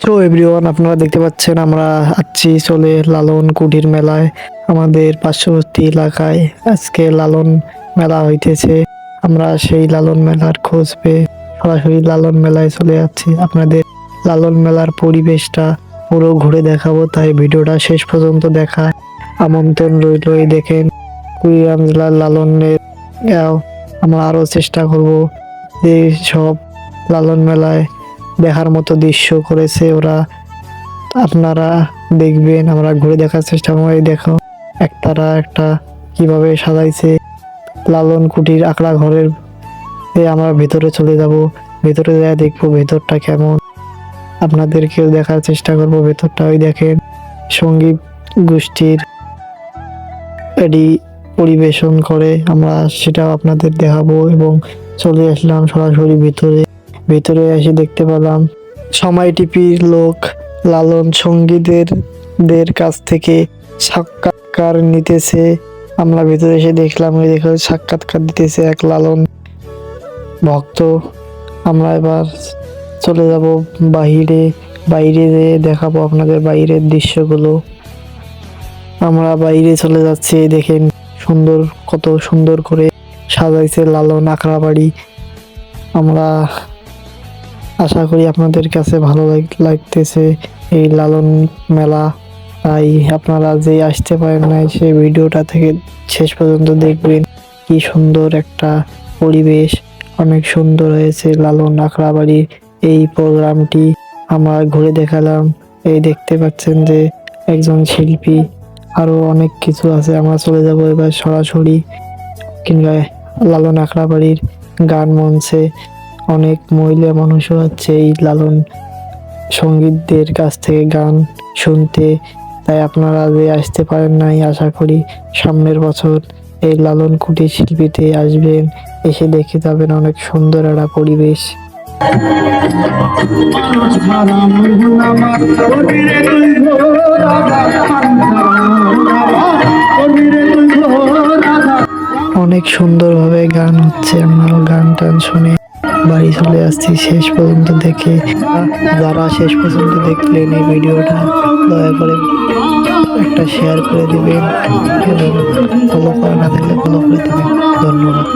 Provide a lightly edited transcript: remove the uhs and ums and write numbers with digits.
So everyone, আপনারা দেখতে পাচ্ছেন আমরা আছি চলে লালন কুটির মেলায়। আমাদের পার্শ্ববর্তী এলাকায় আজকে লালন মেলা হইতেছে। আমরা সেই লালন মেলার খোঁজ পেয়ে সরাসরি লালন মেলায় চলে যাচ্ছি। আপনাদের লালন মেলার পরিবেশটা পুরো ঘুরে দেখাবো, তাই ভিডিওটা শেষ পর্যন্ত দেখা আমন্ত্রণ রইল। দেখেন কুড়িগ্রাম জেলার লালনের আমরা আরও চেষ্টা করব যে সব লালন মেলায় দেখার মতো দৃশ্য করেছে ওরা। আপনারা দেখবেন, আমরা ঘুরে দেখার চেষ্টা করি। দেখো একটারা একটা কিভাবে সাজাইছে লালন কুটির আকড়া ঘরের। আমরা ভেতরে চলে যাব, ভেতরে যা দেখবো ভেতরটা কেমন, আপনাদেরকেও দেখার চেষ্টা করব ভেতরটা। ওই দেখেন সঙ্গীত গোষ্ঠীর এডি পরিবেশন করে, আমরা সেটাও আপনাদের দেখাবো। এবং চলে আসলাম সরাসরি ভিতরে। ভিতরে এসে দেখতে পেলাম সময় টিভির লোক লালন সঙ্গীতদের কাছ থেকে সাক্ষাৎকার নিতেছে। আমরা ভেতরে এসে দেখলাম ওই দেখো সাক্ষাৎকার দিতেছে এক লালন ভক্ত। আমরা এবার চলে যাব বাইরে। বাইরে যেয়ে দেখাবো আপনাদের বাইরের দৃশ্যগুলো। আমরা বাইরে চলে যাচ্ছি। দেখেন সুন্দর, কত সুন্দর করে সাজাইছে লালন আকড়া বাড়ি। আমরা আশা করি আপনাদের কাছে ভালো লাগতেছে এই লালন মেলা। তাই আপনারা যে আসতে পারেন নাই সেই ভিডিওটা থেকে শেষ পর্যন্ত দেখবেন। কি সুন্দর একটা পরিবেশ, অনেক সুন্দর হয়েছে লালন আকড়া বাড়ির এই প্রোগ্রামটি আমরা ঘুরে দেখালাম। এই দেখতে পাচ্ছেন যে একজন শিল্পী, আরো অনেক কিছু আছে। আমরা চলে যাব এবার সরাসরি কিংবা লালন আকড়া বাড়ির গান মঞ্চে। অনেক মহিলা মানুষও আছে এই লালন সঙ্গীতদের কাছ থেকে গান শুনতে। তাই আপনারা যে আসতে পারেন নাই, আশা করি সামনের বছর এই লালন কুটির শিল্পীতে আসবেন, এসে দেখে যাবেন অনেক সুন্দর একটা পরিবেশ। অনেক সুন্দরভাবে গান হচ্ছে, আমরাও গান টান শুনে বাড়ি চলে আসছি শেষ পর্যন্ত দেখে। যারা শেষ পর্যন্ত দেখলেন এই ভিডিওটা, দয়া করে একটা শেয়ার করে দিবেন এবং ফলো করা না থাকলে ফলো করে দিবেন। ধন্যবাদ।